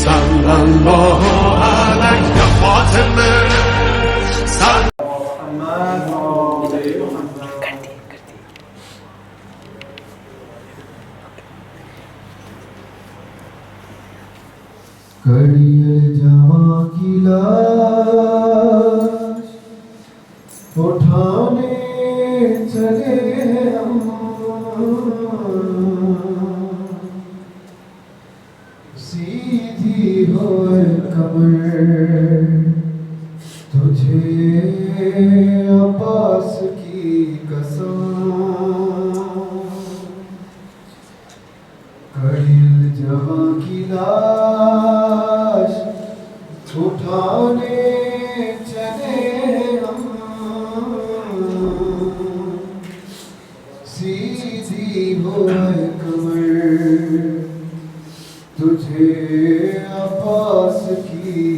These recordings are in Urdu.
sallallahu aleyhi ya Fatıma کڑیل جہاں کی لاش اٹھانے چلے ہم سیدھی ہوئے کمر تجھے عباس کی قسم کڑیل جہاں کی لاش اٹھانے چلے ہم سیدھی ہوئے کمر تجھے عباس کی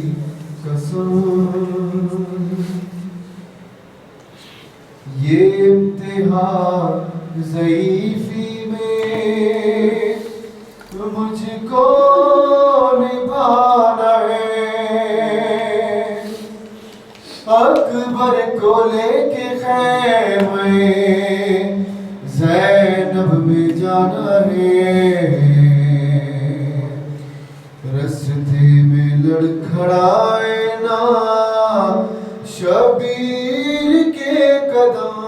قسم یہ امتحان ضعیفی میں مجھ کو نبھانا ہے اکبر کو لے کے خیمے زینب میں جانا ہے رستے میں لڑکھڑائے نا شبیر کے قدم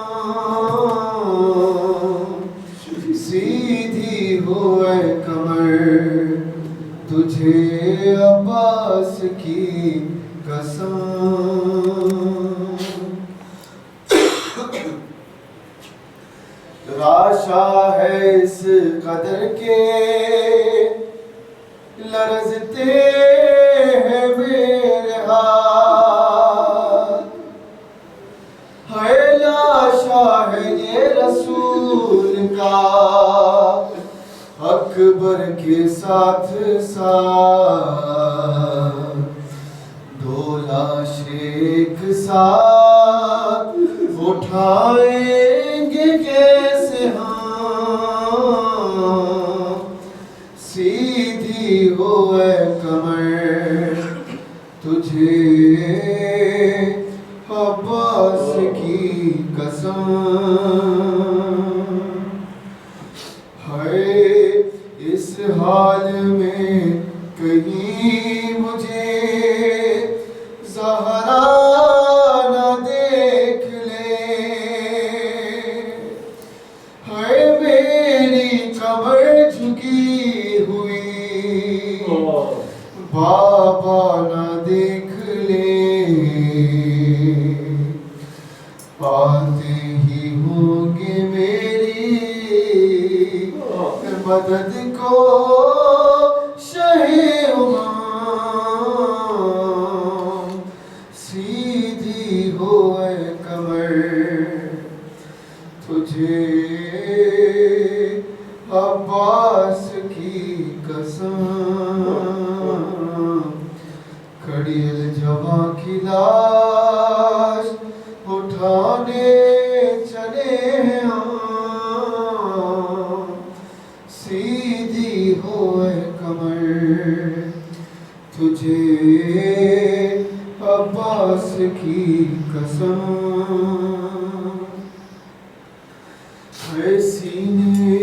سیدھی ہوئے کمر تجھے عباس کی قسم راشا ہے اس قدر کے لرزتے ہیں میرے ہاتھ ہے لاشا ہے یہ رسول کا اکبر کے ساتھ ساتھ دو لاشیں ایک ساتھ اٹھائیں گے کیسے ہم سیدھی ہوئے کمر تجھے عباس کی قسم ہے اس حال میں کہیں مجھے زہرا نہ دیکھ لے ہے میری کمر جھکی ہوئی بابا نہ دیکھ لے پاتے ہی ہوں گے میری مدد کو شہ امام سیدھی ہوئے کمر تجھے عباس کی قسم کڑیل جواں کی لاش اٹھانے چلے ہم سیدھی ہوئے کمر تجھے عباس کی قسم ہے سینے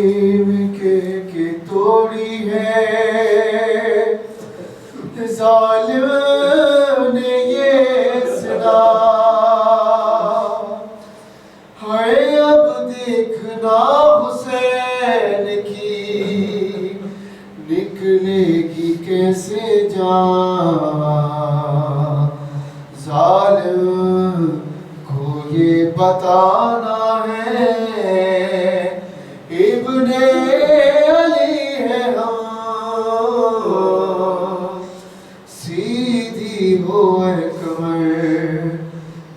میں کہ توڑی ہے ظالم نے یہ صدا ہے اب دیکھنا حسین کی نکلے گی کیسے جان ظالم کو یہ بتانا ہے ابن علی ہے ہم سیدھی ہوئے کمر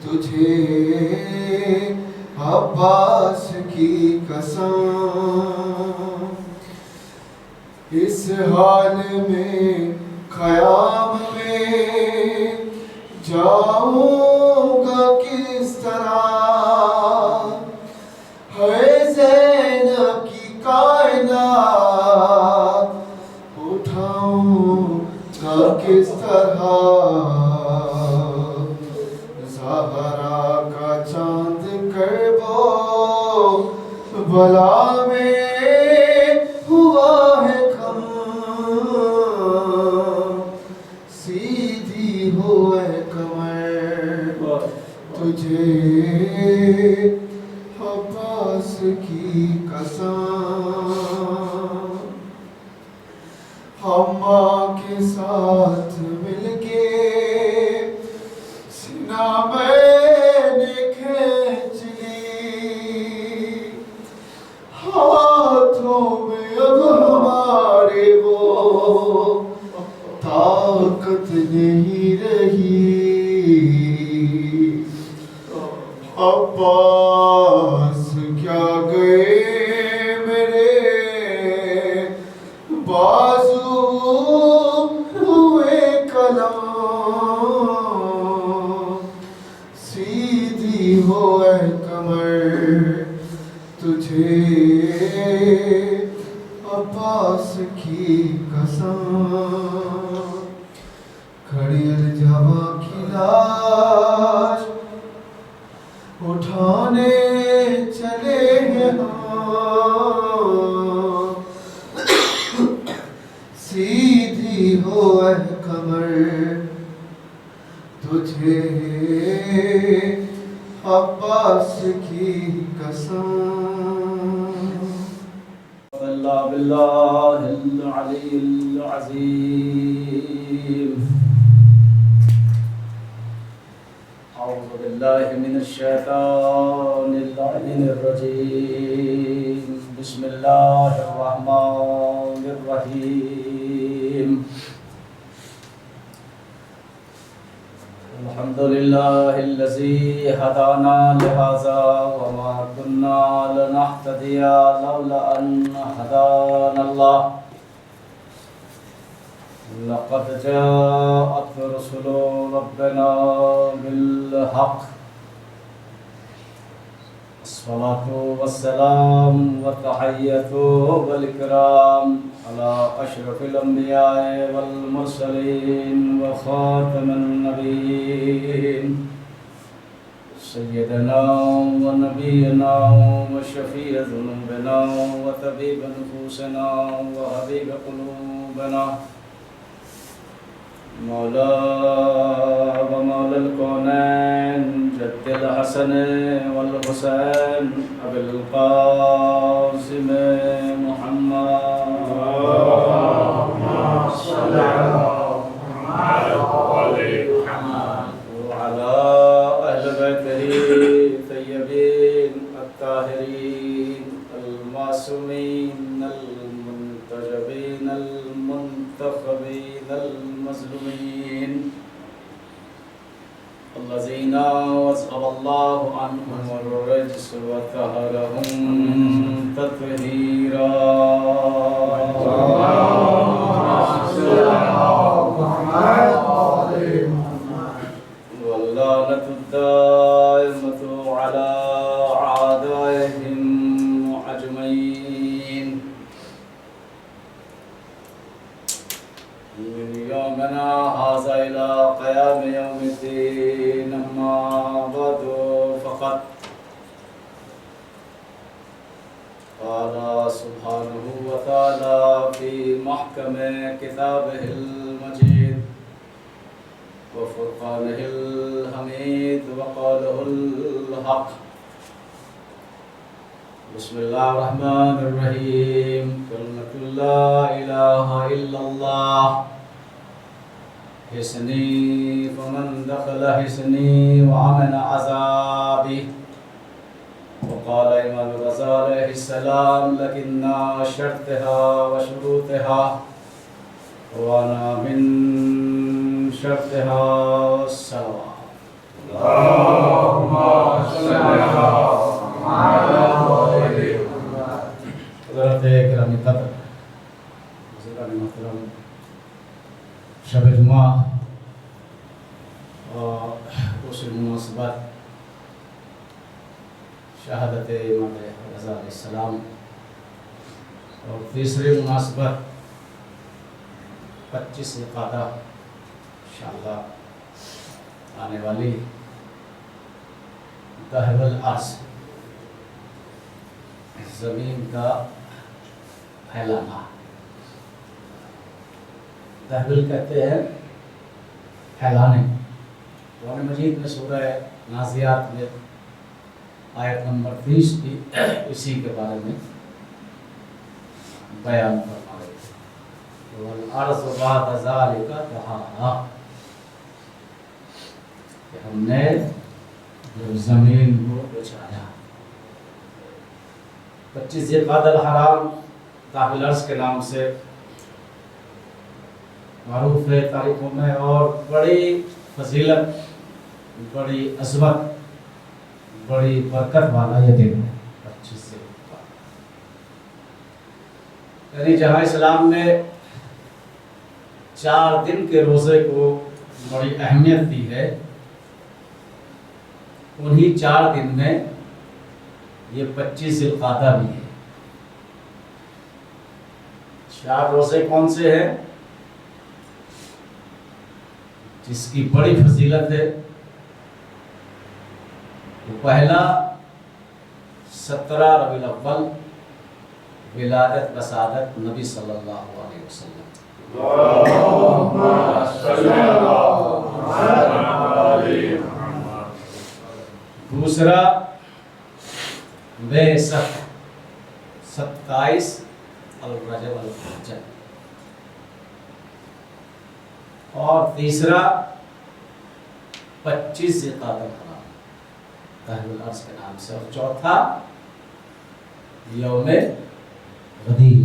تجھے عباس کی قسم اس حال میں خیام میں جاؤں گا کس طرح ہے زینب کی کائنات اٹھاؤں گا کس طرح زہرا کا چاند کربلا میں ہوا ہے کم سیدھی ہو اے کمر تجھے عباس کی قسم ہم ماں کے ساتھ مل کے سینہ میں نے کھینچ لی ہاتھوں میں اب ہمارے وہ طاقت نہیں رہی عباس کیا گئے میرے بازو ہوئے کلام سیدھی ہو اے کمر تجھے عباس کی قسم کھڑی الجوا کی لاش اٹھانے چلے ہیں سیدھی ہو اے کمر تجھے عباس کی قسم اللہ باللہ العلی العظیم اعوذ باللہ من الشیطان اللعین الرجیم بسم اللہ الرحمن الرحیم الحمد للہ الذی ہدانا لہذا وما كنا لنہتدی لولا ان ہدانا اللہ لقد جاءت رسل ربنا بالحق الصلاة والسلام والتحية والإكرام على أشرف الأنبياء والمرسلين وخاتم النبيين سيدنا ونبينا وشفيع ذنوبنا وطبيب نفوسنا وحبيب قلوبنا مولا ومولا الكونين جد الحسن والحسين أبي القاسم محمد اللهم صل على محمد وعلى أهل بيته الطيبين الطاهرين المعصومين المنتجبين المنتخبين المظلومين الذين أذهب الله عنهم الرجس وطهرهم تطهيرا واللعنة الدائمة على أعدائهم أجمعين من يومنا هذا إلى قيام يوم الدين أما بعد فقد قال سبحانه وتعالى في محكم كتابه المجيد وفرقانه الحميد وقوله الحق بسم الله الرحمن الرحيم كلمة لا إله إلا الله حسني فمن دخل حسني وعمل عذابي وقال إمام الغزالي عليه السلام لكن شرطها وشروطها وانا من شرطها سوا اللهم صل على محمد حضرت کرام قدر حضرات محترم شب جمعہ اور دوسری مناسبت شہادت امام رضا علیہ السلام اور تیسری مناسبت 25 ذوالقعدہ انشاءاللہ آنے والی دہر الارض، زمین کا پھیلانا، دہل کہتے ہیں پھیلانے۔ قرآن مجید میں سورہ نازعات میں آیت نمبر 30 بھی اسی کے بارے میں بیان فرمائے، والارض بعد ذلک دحاہا، کہ ہم نے جو زمین کو بچایا۔ 25 ذی القعدہ الحرام دہر الارض کے نام سے معروف ہے تاریخوں میں، اور بڑی فضیلت، بڑی عظمت، بڑی برکت والا یہ دن ہے 25 ذی القعدہ، یعنی جہاں اسلام نے 4 دن کے روزے کو بڑی اہمیت دی ہے، انہی 4 دن میں یہ 25 ذی القعدہ بھی ہے۔ 4 روزے کون سے ہیں جس کی بڑی فضیلت ہے؟ وہ پہلا 17 ربیع الاول، ولادت بسعادت نبی صلی اللہ علیہ وسلم۔ اللهم صل على محمد۔ دوسرا بعثت 27 الرجب الحج، اور تیسرا 25 ذی القعدہ الحرام دہر الارض کے نام سے، اور چوتھا یوم غدیر۔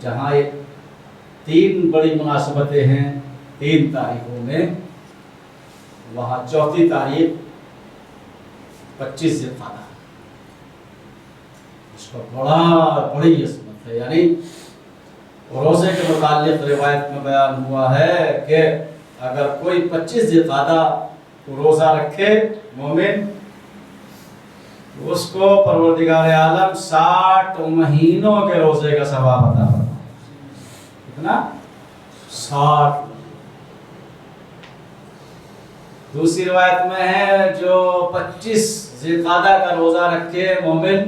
جہاں یہ 3 بڑی مناسبتیں ہیں 3 تاریخوں میں، وہاں چوتھی تاریخ 25 ذی القعدہ، اس کا بڑی عظمت ہے۔ یعنی روزے کے متعلق روایت میں بیان ہوا ہے کہ اگر کوئی 25 ذی القعدہ کو روزہ رکھے مومن، اس کو پروردگار عالم 60 مہینوں کے روزے کا ثواب عطا فرمائے۔ کتنا؟ 60۔ دوسری روایت میں ہے جو 25 ذی القعدہ کا روزہ رکھے مومن،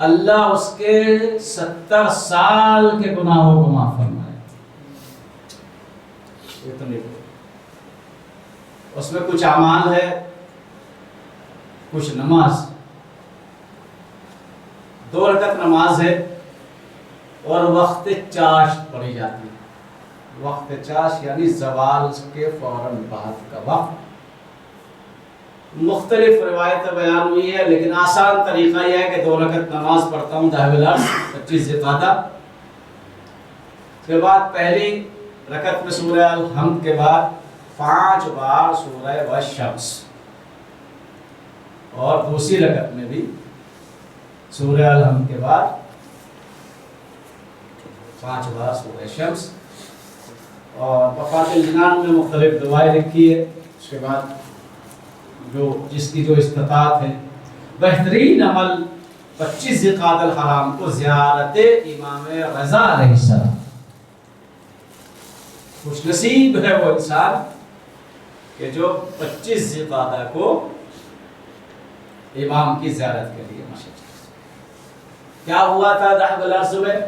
اللہ اس کے 70 سال کے گناہوں کو معاف فرمائے۔ اس میں کچھ اعمال ہے، کچھ نماز، 2 رکعت نماز ہے، اور وقت چاشت پڑھی جاتی ہے۔ وقت چاشت یعنی زوال کے فوراً بعد کا وقت۔ مختلف روایتیں بیان ہوئی ہے، لیکن آسان طریقہ یہ ہے کہ 2 رکعت نماز پڑھتا ہوں دہر الارض 25 ذی القعدہ، اس کے بعد پہلی رکعت میں سورہ الحمد کے بعد 5 بار سورہ والشمس، اور دوسری رکعت میں بھی سورہ الحمد کے بعد 5 بار سورہ شمس، اور وفات الجنان میں مختلف دعائیں لکھی ہے۔ اس کے بعد جو جس کی جو استطاعت ہے، بہترین عمل 25 ذی القعدہ الحرام کو زیارت امام رضا علیہ السلام۔ خوش نصیب ہے وہ انسان کہ جو 25 ذی القعدہ کو امام کی زیارت کے لیے مشق۔ کیا ہوا تھا دہر الارض میں؟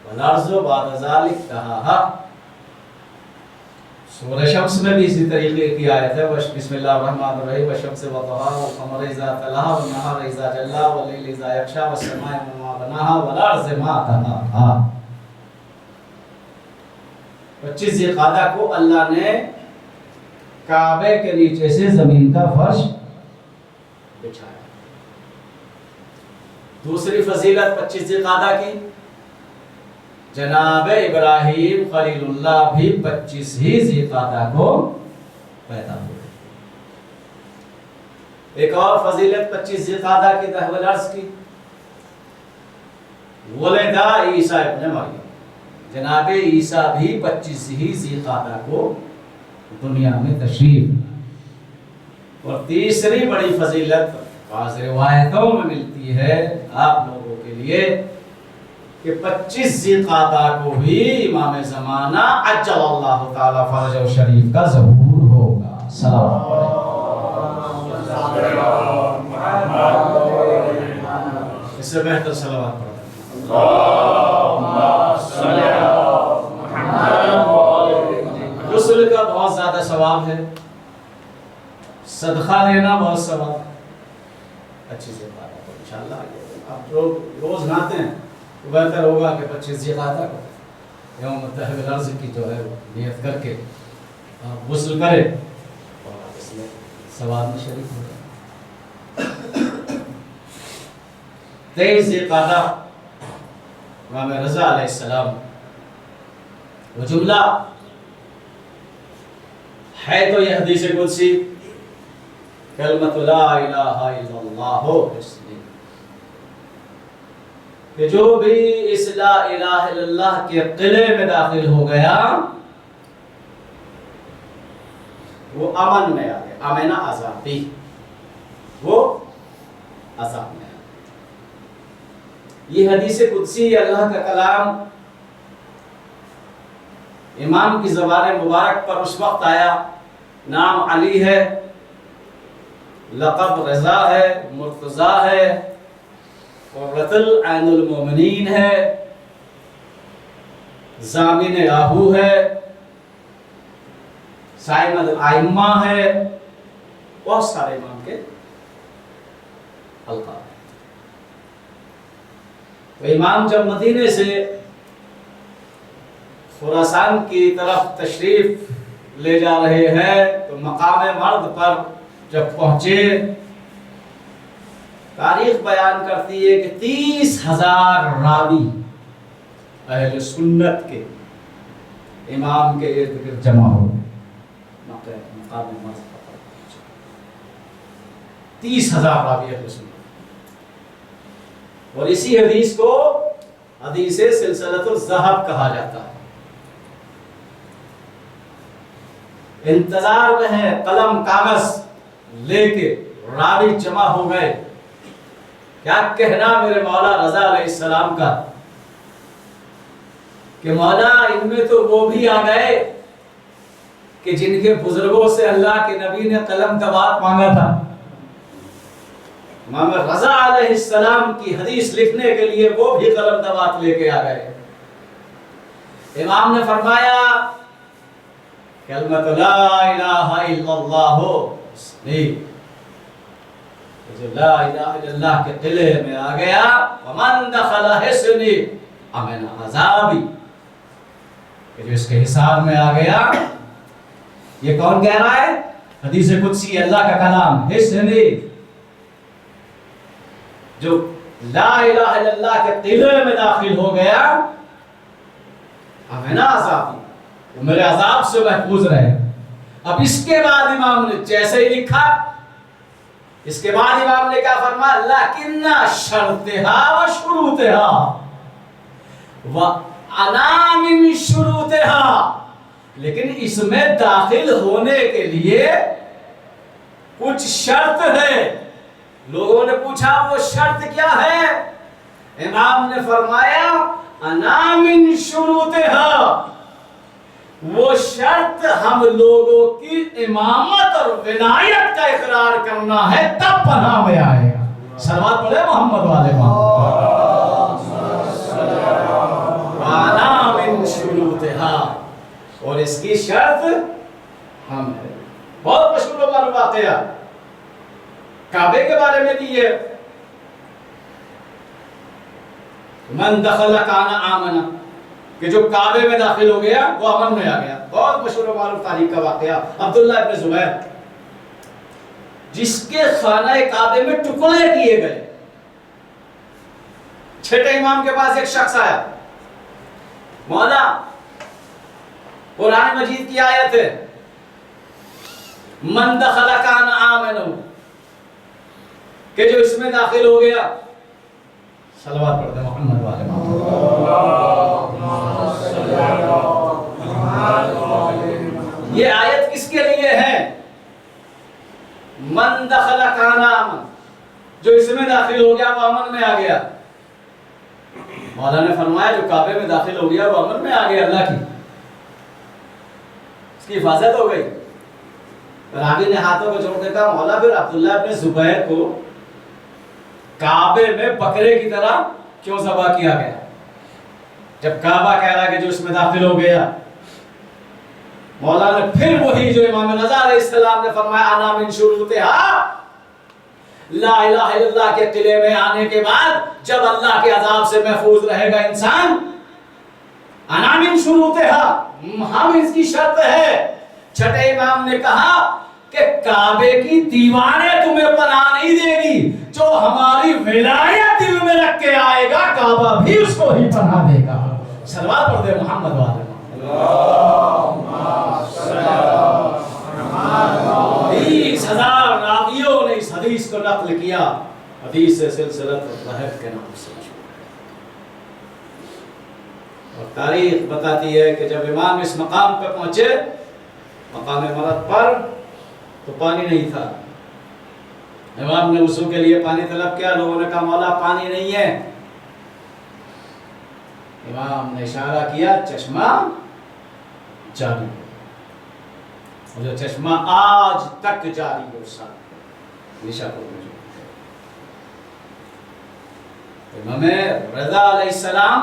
والارض بعد ذلک دحاہا، سورہ شمس میں بھی اسی طریقے کی آیت ہے، بسم اللہ الرحمن الرحیم، والشمس وضحاہا والقمر اذا تلاہا والنہار اذا جلاہا واللیل اذا یغشا والسماء وما بناہا والارض ما طحاہا۔ 25 ذی القعدہ کو اللہ نے کعبے کے نیچے سے زمین کا فرش بچھایا۔ دوسری فضیلت 25 ذی القعدہ کی، جناب ابراہیم خلیل اللہ بھی 25 ہی ذی القعدہ کو پیدا ہوئے۔ ایک اور فضیلت 25 ذی القعدہ کی دہر الارض کی، ولدا عیسیٰ ابن مریم، جناب عیسیٰ بھی 25 ہی ذی القعدہ کو دنیا میں تشریف۔ اور تیسری بڑی فضیلت بعض روایتوں میں ملتی ہے آپ لوگوں کے لیے کہ 25 ذی-قعدہ کو ہی امام زمانہ عجل اللہ تعالی فرجہ شریف کا ظہور ہوگا. سلام اس سے بہتر صلوات پڑھیں. غسل کا بہت زیادہ ثواب ہے، صدقہ دینا بہت ثواب ہے. اچھی سے بات ہے انشاءاللہ. آپ لوگ روز نہاتے ہیں تو بہتر ہوگا کہ 25 ذی-قعدہ کو یوم تحویل الارض کی جو ہے نیت کر کے آپ غسل کریں اور اس میں ثواب میں شریک ہو جائیں. 23 ذی-قعدہ امام رضا علیہ السلام وہ جملہ ہے تو یہ حدیث قدسی کلمۃ لا الہ الا اللہ اس لیے کہ جو بھی اس لا الہ الا اللہ کے قلعے میں داخل ہو گیا وہ امن میں آ گیا. امنہ عذابی، وہ عذاب میں آ گیا. یہ حدیث قدسی اللہ کا کلام امام کی زبان مبارک پر اس وقت آیا. نام علی ہے، لقب رضا ہے، مرتضیٰ ہے، قرۃ العین المومنین ہے، ضامن راہو ہے، صائم الائمہ ہے، بہت سارے امام کے القاب ہیں. تو امام جب مدینے سے خراسان کی طرف تشریف لے جا رہے ہیں تو مقام مرد پر جب پہنچے، تاریخ بیان کرتی ہے کہ 30,000 راوی اہل سنت کے امام کے ارد گرد جمع ہو گئے. مقام مرد پر 30,000 راوی اہل سنت. اور اسی حدیث کو حدیث سلسلۃ الذہب کہا جاتا ہے. انتظار میں ہے، قلم کاغذ لے کے راوی جمع ہو گئے. کیا کہنا میرے مولا رضا علیہ السلام کا کہ مولا ان میں تو وہ بھی آ گئے کہ جن کے بزرگوں سے اللہ کے نبی نے قلم کا بات مانگا تھا. امام رضا علیہ السلام کی حدیث لکھنے کے لیے وہ بھی قلم دوات لے کے آ گئے. امام نے فرمایا کلمۃ لا الہ الا اللہ نہیں، جو لا الہ الا اللہ کے قلعے میں آ گیا ومن دخل حصنی امن عذابی، کہ جو اس کے حصار میں آ گیا. یہ کون کہہ رہا ہے؟ حدیث قدسی اللہ کا کلام. حصنی جو لا الہ الا اللہ کے قلعے میں داخل ہو گیا امن عذابی، وہ میرے عذاب سے محفوظ رہے. اب اس کے بعد امام نے جیسے ہی لکھا، اس کے بعد امام نے کیا فرمایا؟ لیکن شرطها و شروطها و انا من شروطها، لیکن اس میں داخل ہونے کے لیے کچھ شرط ہے. لوگوں نے پوچھا وہ شرط کیا ہے؟ امام نے فرمایا انا من شروطها، وہ شرط ہم لوگوں کی امامت اور ولایت کا اقرار کرنا ہے، تب پناہ میں آئے گا. صلوات پڑھے محمد والے انا من شروطها، اور اس کی شرط ہم ہے. بہت مشہور ہمارا واقعہ کعبے کے بارے میں بھی ہے. من دخل کان آمنا، کہ جو کعبے میں داخل ہو گیا وہ امن میں آ گیا. بہت مشہور و معروف تاریخ کا واقعہ عبداللہ ابن زبیر، جس کے خانہ کعبے میں ٹکڑے کیے گئے. چھٹے امام کے پاس ایک شخص آیا، مولا قرآن مجید کی آیت ہے من دخل کان آمنا، کہ جو اس میں داخل ہو گیا. صلوات پڑھتے ہیں محمد والے. یہ آیت کس کے لیے ہے؟ من دخل کان آمن، جو اس میں داخل ہو گیا وہ امن میں آ گیا. مولا نے فرمایا جو کعبے میں داخل ہو گیا وہ امن میں آ گیا اللہ کی، اس کی حفاظت ہو گئی۔ راوی نے ہاتھوں کو جوڑ کے کہا مولا پھر عبداللہ ابن زبیر کو کعبے میں بکرے کی طرح کیوں ذبح کیا گیا جب کعبہ کہہ رہا ہے کہ جو اس میں داخل ہو گیا؟ مولا نے پھر وہی جو امام رضا علیہ السلام نے فرمایا انا من شروطہا، لا الہ الا اللہ کے قلعے میں آنے کے بعد جب اللہ کے عذاب سے محفوظ رہے گا انسان، انا من شروطہا، ہم اس کی شرط ہے۔ چھٹے امام نے کہا کہ کعبے کی دیواریں تمہیں پناہ نہیں دے گی، جو ہماری ولایت دل میں رکھ کے آئے گا کعبہ بھی اس کو ہی پناہ دے گا۔ صلوات پڑھ دے محمد والے۔ 20,000 راویوں نے اس حدیث کو نقل کیا، حدیث سلسلۃ الرحب کے نام سے مشہور ہے۔ اور تاریخ بتاتی ہے کہ جب امام اس مقام پہ پہنچے، مقام مرد پر، تو پانی نہیں تھا۔ امام نے وضو کے لیے پانی طلب کیا، لوگوں نے کہا مولا پانی نہیں ہے۔ امام نے اشارہ کیا چشمہ جاری ہے، اور جو چشمہ آج تک جاری ہے اس ساتھ نشاپور میں جو امام رضا علیہ السلام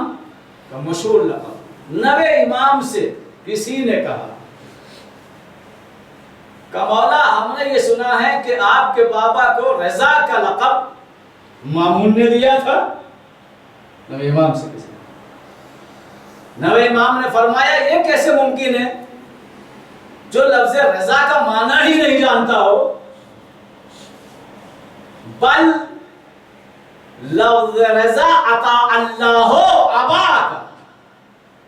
کا مشہور لقب، 90 امام سے کسی نے کہا کہ مولا ہم نے یہ سنا ہے کہ آپ کے بابا کو رضا کا لقب مامون نے دیا تھا۔ 90 امام سے کسی، 90 امام نے فرمایا یہ کیسے ممکن ہے جو لفظ رضا کا معنی ہی نہیں جانتا ہو؟ بل لفظ رضا عطا اللہ اباک،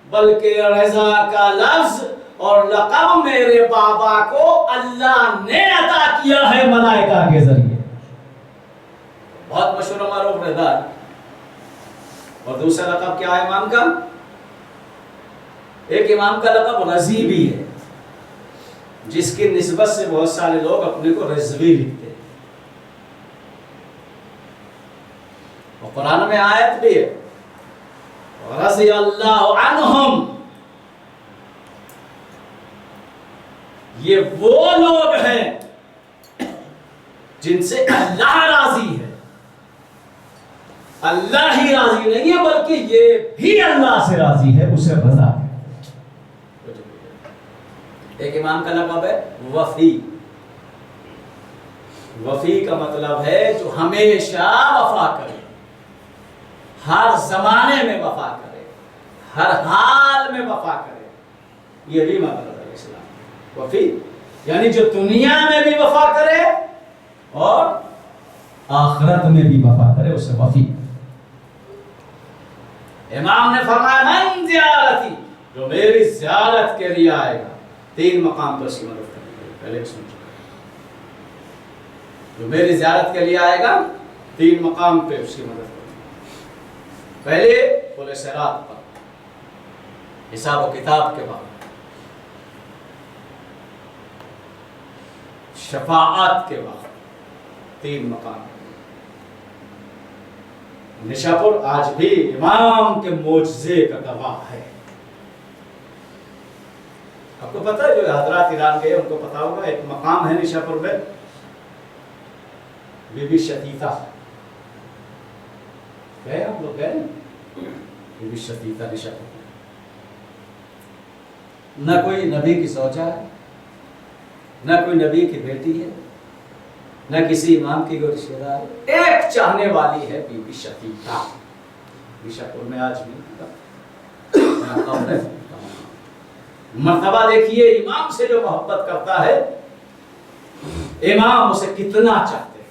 بلکہ رضا کا لفظ اور لقب میرے بابا کو اللہ نے عطا کیا ہے ملائکہ کے ذریعے۔ بہت مشہور و معروف رضا ہے۔ اور دوسرا لقب کیا ہے امام کا؟ ایک امام کا لقب رضی بھی ہے، جس کی نسبت سے بہت سارے لوگ اپنے کو رضوی لکھتے ہیں۔ اور قرآن میں آیت بھی ہے رضی اللہ عنہم، یہ وہ لوگ ہیں جن سے اللہ راضی ہے۔ اللہ ہی راضی نہیں ہے بلکہ یہ بھی اللہ سے راضی ہے، اسے رضا ہے۔ ایک امام کا لقب ہے وفی۔ وفی کا مطلب ہے جو ہمیشہ وفا کرے، ہر زمانے میں وفا کرے، ہر حال میں وفا کرے، یہ بھی مطلب ہے اسلام وفی، یعنی جو دنیا میں بھی وفا کرے اور آخرت میں بھی وفا کرے، اسے وفی۔ امام نے فرمایا من زیارتی، جو میری زیارت کے لیے آئے گا، 3 مقام پر اس کی مدد کرنے کے لیے پہلے سن چکا، جو میری زیارت کے لیے آئے گا 3 مقام پہ اس کی مدد کرنے۔ پہلے پل صراط پر، حساب و کتاب کے بعد، شفاعت کے بعد، 3 مقام۔ نشاپور آج بھی امام کے معجزے کا گواہ ہے۔ آپ کو پتا ہے جو حضرات ایران گئے ان کو پتا ہوگا، ایک مقام ہے نشاپور میں بی بی شتیتا، گئے آپ لوگ؟ گئے بی بی شتیتا نشاپور میں؟ نہ کوئی نبی کی زوجہ ہے، نہ کوئی نبی کی بیٹی ہے، نہ کسی امام کی کوئی رشتہ دار ہے، ایک چاہنے والی ہے بی بی شتیتا۔ نشاپور میں آج بھی مرتبہ دیکھیے، امام سے جو محبت کرتا ہے امام اسے کتنا چاہتے ہیں۔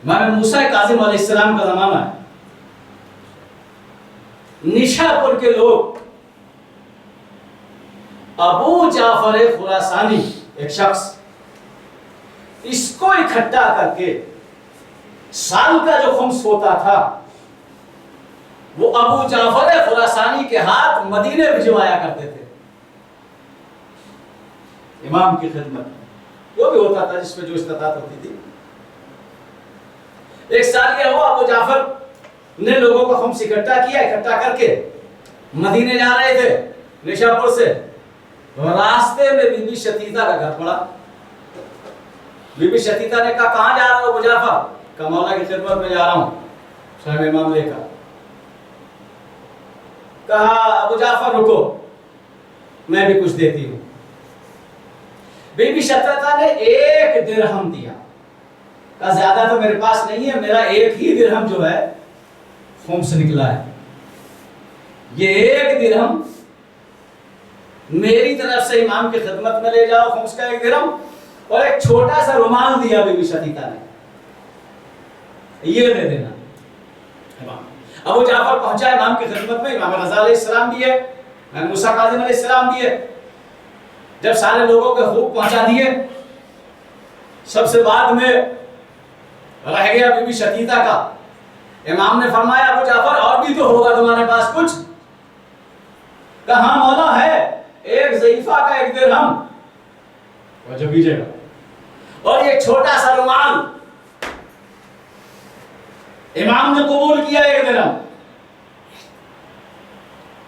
امام موسیٰ کاظم علیہ السلام کا زمانہ ہے، نشاپور کے لوگ ابو جعفر خراسانی ایک شخص، اس کو اکٹھا کر کے سال کا جو خمس ہوتا تھا وہ ابو جعفر خراسانی کے ہاتھ مدینے بھجوایا کرتے تھے امام کی خدمت میں، جو بھی ہوتا تھا جس پہ جو استطاعت ہوتی تھی۔ ایک سال یہ ہوا ابو جعفر نے لوگوں کو خمس اکٹھا کیا، اکٹھا کر کے مدینے جا رہے تھے نشاپور سے، راستے میں بی بی شتیتا کا گھر پڑا۔ بی بی شتیتا نے کہا کہاں جا رہا ہو ابو جعفر؟ کہا مولا کی خدمت میں جا رہا ہوں، صاحب امام لے کر۔ کہا ابو جعفر رکو میں بھی کچھ دیتی ہوں۔ بی بی شتیتا نے 1 درہم دیا، کہا زیادہ تو میرے پاس نہیں ہے، میرا 1 ہی درہم جو ہے خمس نکلا ہے، یہ 1 درہم میری طرف سے امام کی خدمت میں لے جاؤ، خمس کا 1 درہم، اور ایک چھوٹا سا رومال دیا بی بی شتیتا نے، یہ دے دینا۔ ابو جعفر پہنچا امام کی خدمت میں، امام رضا علیہ السلام بھی ہے، امام موسیٰ کاظم علیہ السلام بھی ہے۔ جب سارے لوگوں کے حقوق پہنچا دیے، سب سے بعد میں رہ گیا بی بی شتیتا کا۔ امام نے فرمایا ابو جعفر اور بھی تو ہوگا تمہارے پاس کچھ؟ کہاں مولا ہے، 1 ضعیفہ کا 1 درہم، وجہ بیجے گا، اور یہ چھوٹا سا رومال۔ امام نے قبول کیا 1 درہم،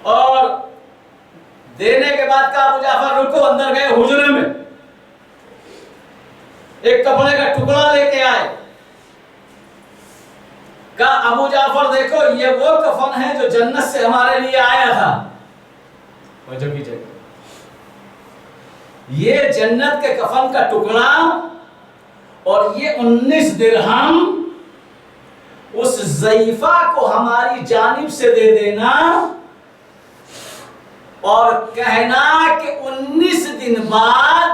اور دینے کے بعد کہا ابو جعفر رکو، اندر گئے حجرے میں، ایک کپڑے کا ٹکڑا لے کے آئے، کہا ابو جعفر دیکھو یہ وہ کفن ہے جو جنت سے ہمارے لیے آیا تھا، وجہ کیجئے، یہ جنت کے کفن کا ٹکڑا اور یہ 19 درہم اس ضعیفہ کو ہماری جانب سے دے دینا، اور کہنا کہ 19 دن بعد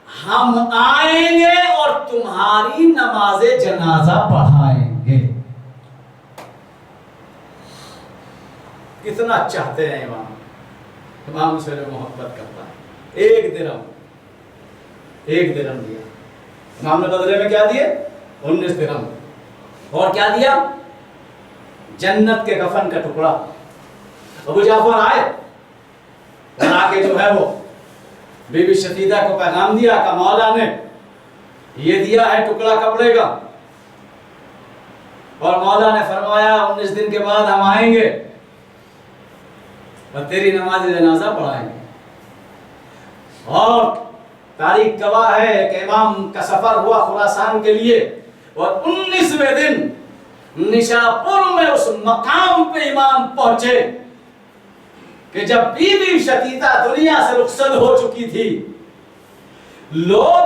ہم آئیں گے اور تمہاری نماز جنازہ پڑھائیں گے۔ کتنا چاہتے ہیں امام، امام سے جو محبت کرتا ہے۔ 1 درہم، 1 درہم دیا امام نے، بدلے میں کیا دیے؟ 19 درہم، اور کیا دیا؟ جنت کے کفن کا ٹکڑا۔ ابو جعفر آئے اور آ کے جو ہے وہ بی بی شتیتا کو پیغام دیا کہ مولا نے یہ دیا ہے ٹکڑا کپڑے کا، اور مولا نے فرمایا 19 دن کے بعد ہم آئیں گے اور تیری نماز جنازہ پڑھائیں گے۔ اور تاریخ گواہ ہے کہ امام کا سفر ہوا خراسان کے لیے، اور 19ویں دن نشاپور میں اس مقام پہ امام پہنچے کہ جب بی بی شتیتا دنیا سے رخصت ہو چکی تھی، لوگ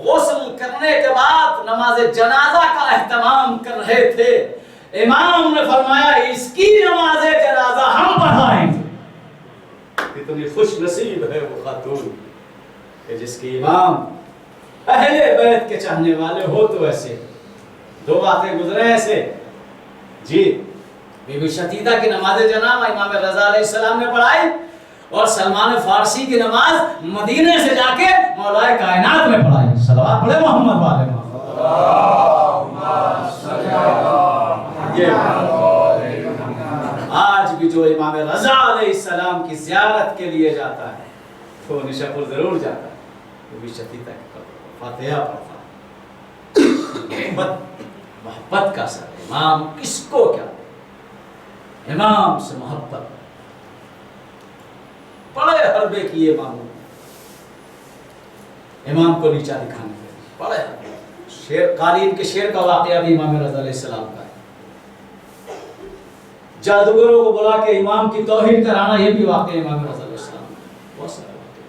غسل کرنے کے بعد نماز جنازہ کا اہتمام کر رہے تھے، امام نے فرمایا اس کی نماز جنازہ ہم پڑھائیں گے۔ کتنی خوش نصیب ہے وہ خاتون کہ جس کی امام اہل بیت کے چاہنے والے ہو۔ تو ایسے 2 باتیں گزرے ایسے جی، بی بی شتیتا کی نماز جنازہ امام رضا علیہ السلام نے پڑھائی، اور سلمان فارسی کی نماز مدینے سے جا کے مولا کائنات میں پڑھائی۔ صلوات پڑھے محمد والے محمد۔ آج بھی جو امام رضا علیہ السلام کی زیارت کے لیے جاتا ہے تو نشاپور ضرور جاتا ہے، بی بی شتیتا کی فاتحہ پڑھتا ہے۔ محبت کا سر امام کس کو کیا، امام سے محبت، بڑے حربے کیے اماموں، امام کو نیچا دکھانے کے لیے بڑے حربے۔ شیر قالین کے شیر کا واقعہ بھی امام رضا علیہ السلام کا ہے، جادوگروں کو بلا کے امام کی توہین کرانا، یہ بھی واقعہ امام رضا علیہ السلام کا۔ بہت سارے واقعے۔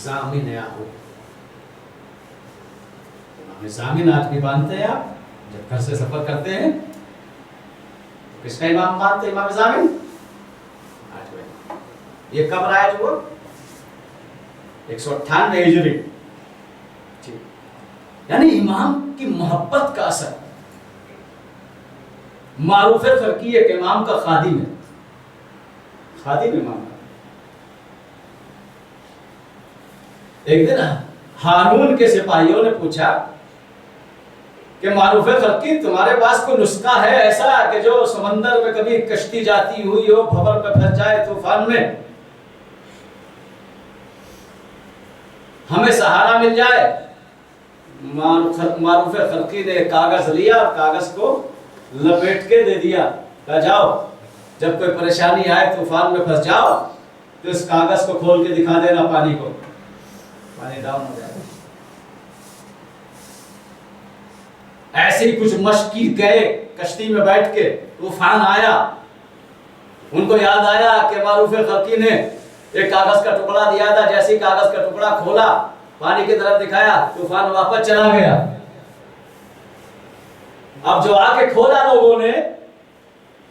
زامن یعقوب، امام زامن آج بھی باندھتے ہیں، آپ جب گھر سے سفر کرتے ہیں کس کا امام باندھتے ہیں؟ امام زامن۔ یہ کب رائج ہوا؟ 198 ہجری، یعنی امام کی محبت کا اثر۔ معروف خرقی ایک امام کا خادم ہے، خادم امام کا۔ ایک دن ہارون کے سپاہیوں نے پوچھا کہ معروف خرقی تمہارے پاس کوئی نسخہ ہے ایسا کہ جو سمندر میں کبھی کشتی جاتی ہوئی ہو، بھور میں پھنس جائے طوفان میں، ہمیں سہارا مل جائے؟ معروف خلقی نے کاغذ لیا، کاغذ کو لپیٹ کے دے دیا، کہا جاؤ جب کوئی پریشانی آئے طوفان میں پھنس جاؤ تو اس کاغذ کو کھول کے دکھا دینا پانی کو، پانی ڈاؤن ہو جائے گا۔ ایسے ہی کچھ مشکی گئے کشتی میں بیٹھ کے، طوفان آیا، ان کو یاد آیا کہ معروف خلقی نے ایک کاغذ کا ٹکڑا دیا تھا، جیسے ہی کاغذ کا ٹکڑا کھولا پانی کی طرف دکھایا، طوفان واپس چلا گیا۔ اب جو آ کے کھولا لوگوں نے،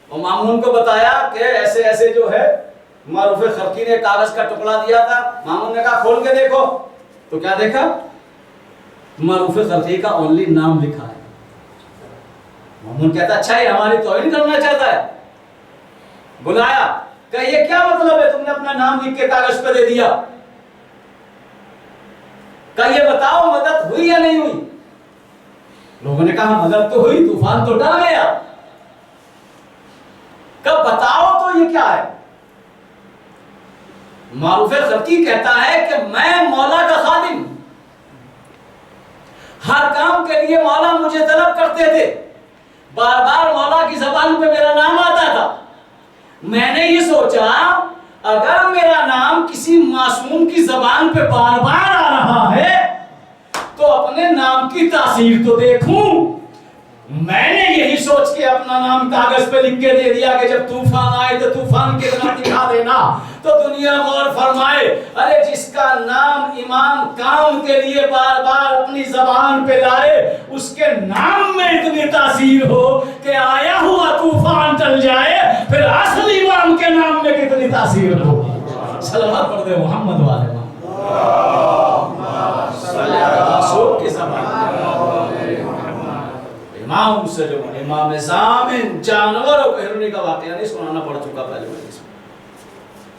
اور مامون کو بتایا کہ ایسے ایسے جو ہے معروف خلقی نے کاغذ کا ٹکڑا دیا تھا، مامون نے کہا کھول کے دیکھو، تو کیا دیکھا؟ معروف خلقی کا اونلی نام لکھا ہے۔ مامون کہتا اچھا یہ ہماری توہین کرنا چاہتا ہے، بلایا، کہ یہ کیا مطلب ہے تم نے اپنا نام لکھ کے کاغذ پہ دے دیا، کہ یہ بتاؤ مدد ہوئی یا نہیں ہوئی؟ لوگوں نے کہا مدد تو ہوئی، طوفان تو ٹل گیا، کہ بتاؤ تو یہ کیا ہے؟ معروف خلقی کہتا ہے کہ میں مولا کا خادم، ہر کام کے لیے مولا مجھے طلب کرتے تھے، بار بار مولا کی زبان پہ میرا نام آتا تھا، میں نے یہ سوچا اگر میرا نام کسی معصوم کی زبان پہ بار بار آ رہا ہے تو اپنے نام کی تاثیر تو دیکھوں۔ میں نے یہی سوچ کے اپنا نام کاغذ پہ لکھ کے دے دیا کہ جب طوفان آئے تو طوفان کی طرح دکھا دینا، تو دنیا غور فرمائے ارے جس کا نام امام کام کے لیے بار بار اپنی زبان پہ لائے، اس کے نام میں اتنی تاثیر ہو کہ آیا ہوا طوفان ٹل جائے، پھر اصل امام کے نام میں کتنی تاثیر ہو۔ صلوات پڑھ دے محمد والے کی زبان امام سے جو امام زامن جانوروں کو ہرنی کا واقعہ نہیں سنانا پڑ چکا پہلے میں اس میں،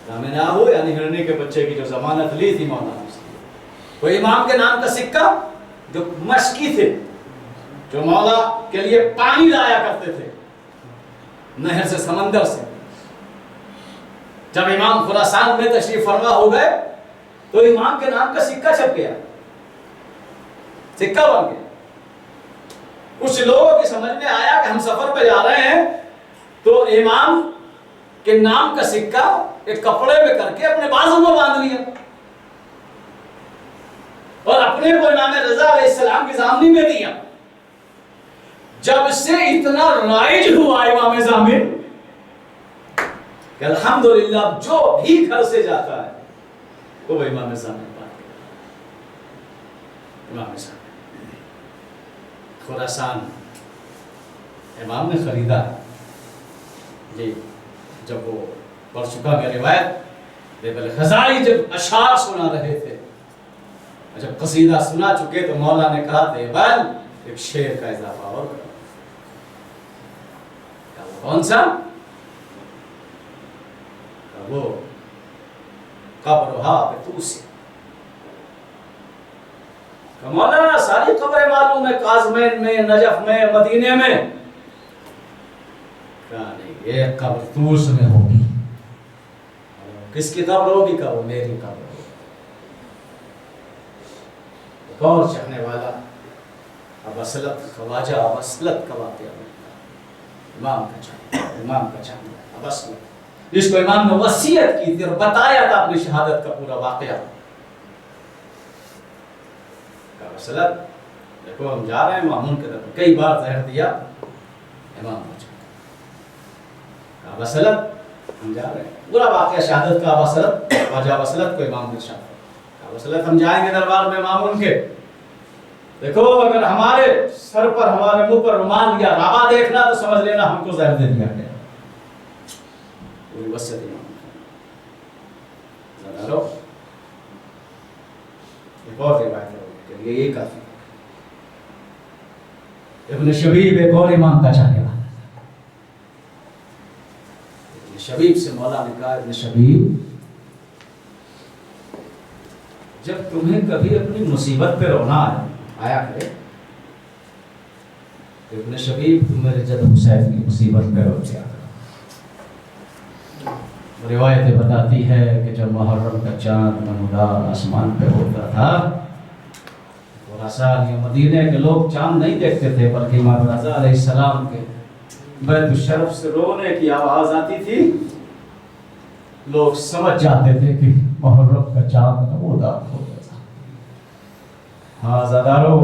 زامن آہو یعنی ہرنی کے بچے کی جو ضمانت لی تھی مولانا سے، وہ امام کے نام کا سکہ جو مشکی تھے، جو مولا کے لیے پانی لایا کرتے تھے نہر سے سمندر سے، جب امام خراسان میں تشریف فرما ہو گئے تو امام کے نام کا سکہ چھپ گیا، سکہ بن گیا۔ کچھ لوگوں کی سمجھ میں آیا کہ ہم سفر پہ جا رہے ہیں تو امام کے نام کا سکہ ایک کپڑے میں کر کے اپنے بازو میں باندھ لیا اور اپنے کو امام رضا علیہ السلام کی ضامنی میں دیا۔ جب سے اتنا رائج ہوا امام ضامن کہ الحمدللہ جو بھی گھر سے جاتا ہے وہ امام ضامن پاتا ہے۔ امام ضامن خراسان امام نے خریدا جی، جب وہ پڑھ چکا میں روایت، بیبل خزائی جب اشعار سنا رہے تھے، جب قصیدہ سنا چکے تو مولا نے کہا دیوال ایک شعر کا اضافہ اور کرو۔ کون سا؟ وہ قبرہا بطوسی، مولانا ساری خبریں معلوم ہے، کاظمین میں، نجف میں، مدینے میں، کہا نہیں یہ قبر طوس میں ہوگی۔ کس کی قبر ہوگی؟ کہا وہ میری قبر ہوگی۔ ایک اور چاہنے والا ابسلت خواجہ ابسلت کا واقعہ امام کا چاہنے والا ابسلت، جس کو امام نے وصیت کی تھی اور بتایا تھا اپنی شہادت کا پورا واقعہ۔ وصلت دیکھو ہم جا رہے ہیں مامون کے طرف، کئی بار زہر دیا امام پوچھا، کہا وصلت ہم جا رہے ہیں، پورا واقعہ شہادت کا وصلت، خواجہ وصلت کو امام نے شہادت کہا وصلت ہم جائیں گے دربار میں مامون کے، دیکھو اگر ہمارے سر پر ہمارے منہ پر رومال یا رابع دیکھنا تو سمجھ لینا ہم کو زہر دے دیا گیا۔ پوری وصیت امام نے ایک اور روایت ہے یہ کافی۔ ابن شبیب ایک اور امام کا چاہنے والا، ابن شبیب سے مولا نے کہا ابن شبیب جب تمہیں کبھی اپنی مصیبت پہ رونا آیا کرے تو ابن شبیب تم میرے جد حسین کی مصیبت پہ رو جایا کرو۔ روایتیں بتاتی ہے کہ جب محرم کا چاند نمودار آسمان پہ ہوتا تھا خلاصہ یہ مدینے کے لوگ چاند نہیں دیکھتے تھے بلکہ امام رضا علیہ السلام کے بیت الشرف سے رونے کی آواز آتی تھی، لوگ سمجھ جاتے تھے کہ محرم کا چاند نمودار ہو گیا۔ ہاں زادارو،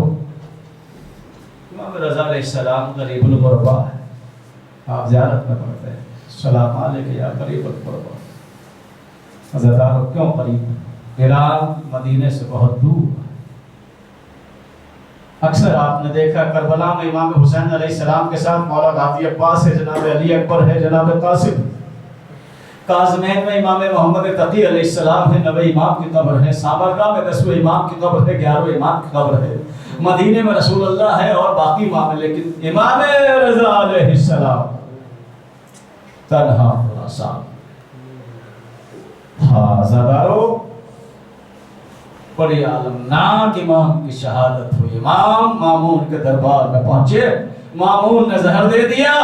امام رضا علیہ السلام قریب الغربا ہے، آپ زیارت میں پڑھتے ہیں السلام علیکم یا قریب الغربا۔ زادارو کیوں قریب؟ ایران مدینے سے بہت دور ہے۔ اکثر آپ نے دیکھا کربلا میں امام حسین علیہ السلام کے ساتھ مولا غازی عباس ہے، جناب علی اکبر ہے، جناب قاسم، کاظمین میں امام محمد تقی علیہ السلام ہے، 9 امام کی قبر ہے، سابرگاہ میں 10 امام کی قبر ہے، 11 امام کی قبر ہے، مدینے میں رسول اللہ ہے اور باقی امام ہے، لیکن امام رضا علیہ السلام تنہا خراسان۔ ہاں زادارو، بڑی عالمناک امام کی شہادت ہوئی۔ امام مامون کے دربار میں پہنچے، مامون نے زہر دے دیا،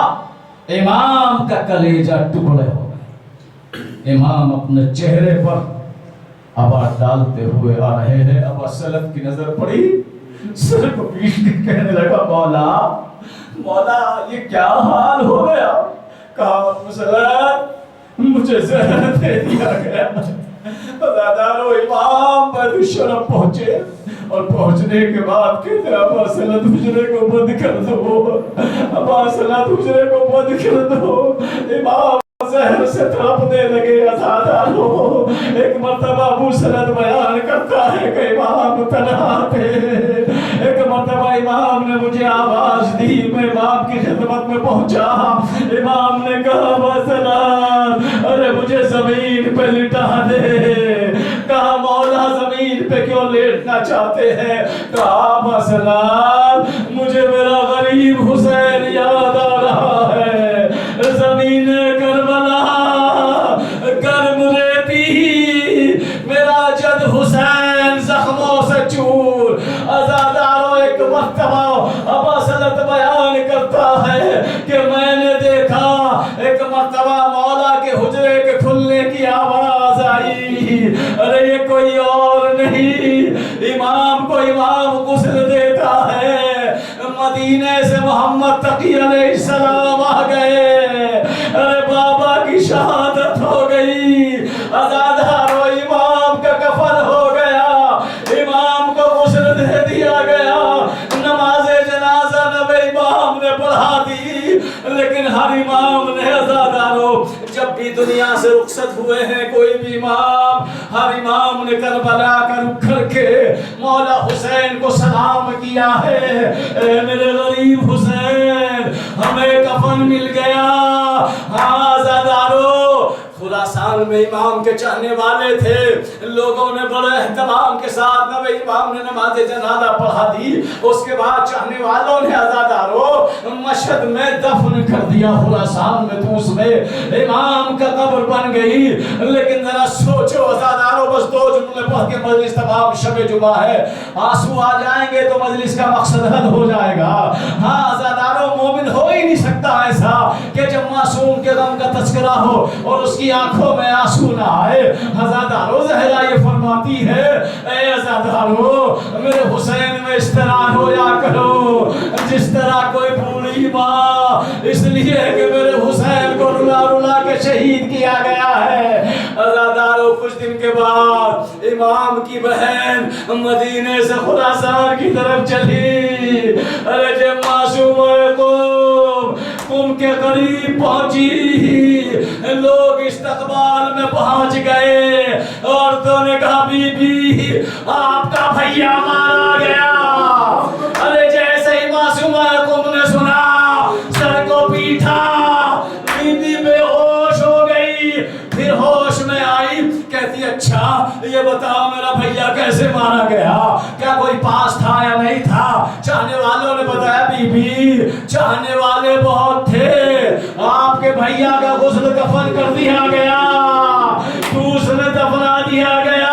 امام کا کلیجہ ٹکڑے ہو گئے۔ امام اپنے چہرے پر ابا ڈالتے ہوئے آ رہے ہیں، ابا سلط کی نظر پڑی، سر کو پیٹ کے کہنے لگا مولا مولا یہ کیا حال ہو گیا؟ کہا مسلط مجھے زہر دے دیا گیا۔ زادارو، امام بیت الشرف پہنچے اور پہنچنے کے بعد کہتے ہیں ابا سلط حجرے کو بند کر دو، ابا سلط حجرے کو بند کر دو۔ امام زہر سے تڑپنے لگے۔ زادارو، ایک مرتبہ ابو سلط بیان کرتا ہے کہ امام تنہا تھے، ایک مرتبہ امام نے مجھے آواز دی، میں امام کی خدمت میں پہنچا، امام نے کہا ابا سلط ارے مجھے زمین پہ لٹا دے۔ کہا مولا زمین پہ کیوں لیٹنا چاہتے ہیں؟ کہا ابا سلط مجھے میرا غریب حسین یاد آ رہا ہے، زمین کربلا گرم ریتی، میرا جد حسین زخموں سے چور۔ زادارو، ایک مرتبہ ابا سلط بیان کرتا ہے کہ میں نے دیکھا ایک مرتبہ مولا کے حجرے کے کھلنے کی آواز آئی، ارے یہ کوئی اور نہیں، امام کو امام غسل دیتا ہے۔ مدینے سے محمد تقی علیہ السلام آ گئے، ارے بابا کی شہادت ہو گئی۔ زادارو، امام کا کفن ہو گیا، امام کو غسل دے دیا گیا، نماز جنازہ نبی امام نے پڑھا دی، لیکن ہر امام نے زادارو جب بھی دنیا سے رخصت ہوئے ہیں کوئی بھی امام، ہر امام نے کربلا کا رخ کر کے مولا حسین کو سلام کیا ہے، اے میرے غریب حسین ہمیں کفن مل گیا۔ ہاں زادارو، خراسان میں امام کے چاہنے والے تھے، لوگوں نے بڑے اہتمام کے ساتھ نبی امام نے نماز جنازہ پڑھا دی، اس کے بعد چاہنے والوں نے زادارو مشہد میں دفن کر دیا، خراسان میں توس میں امام کا قبر بن گئی۔ لیکن ذرا سوچو زادارو، بس 2 جملے پڑھ کے مجلس تمام، شب جمعہ ہے، آنسو آ جائیں گے تو مجلس کا مقصد حل ہو جائے گا۔ ہاں زادارو، مومن ہو ہی نہیں سکتا ایسا کہ جب معصوم کے غم کا تذکرہ ہو اور اس کی آنکھوں میں آنسو نہ آئے۔ زادارو، زہرا یہ فرماتی ہے اے زادارو میرے حسین میں اس طرح رویا کرو جس طرح کوئی بوڑھی ماں، اس لیے کہ میرے حسین کو رلا رلا کے شہید کیا گیا ہے۔ زادارو، کچھ دن کے بعد امام کی بہن مدینے سے خراسان کی طرف چلی، ارے جب معصوم قم کے قریب پہنچی، لوگ استقبال میں پہنچ گئے، عورتوں نے کہا بی بی آپ کا بھیا مارا گیا۔ ارے جیسے ہی معصوم قم نے سنا، سر کو پیٹا، بی بی بے ہوش ہو گئی، پھر ہوش میں آئی، کہتی اچھا یہ بتاؤ میرا بھیا کیسے مارا گیا، کیا کوئی پاس تھا یا نہیں تھا؟ چاہنے والوں نے بتایا بی بی چاہنے والے بہت تھے، آپ کے بھیا کا غسل کفن کر دیا گیا، دوسرے دفنا دیا گیا۔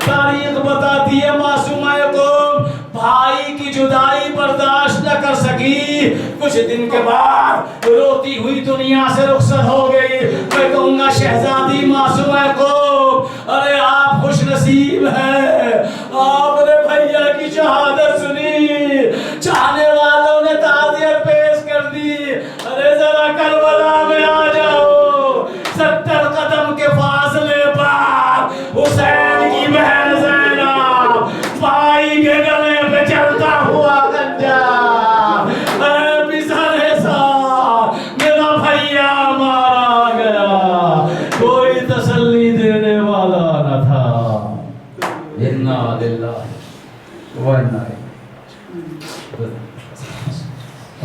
تاریخ بتاتی ہے معصومہ قوم بھائی کی جدائی برداشت نہ کر سکی، کچھ دن کے بعد روتی ہوئی دنیا سے رخصت ہو گئی۔ میں کہوں گا شہزادی معصومہ قوم، ارے آپ خوش نصیب ہیں، آپ نے بھیا کی شہادت سنی بھائی کے گلے پہ چلتا ہوا خنجر، اے پسر سار میرا بھیا مارا گیا، کوئی تسلی دینے والا نہ تھا۔ انا للہ و انا الیہ۔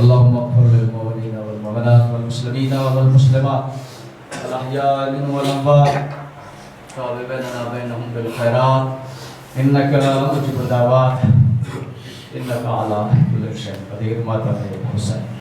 اللهم اغفر للمؤمنين والمؤمنات والمسلمين والمسلمات الأحياء منهم والأموات تاب بيننا بينهم بالخيرات إنك لا مجيب الدعوات إنك على كل شيء قدير. ما تقول حسين.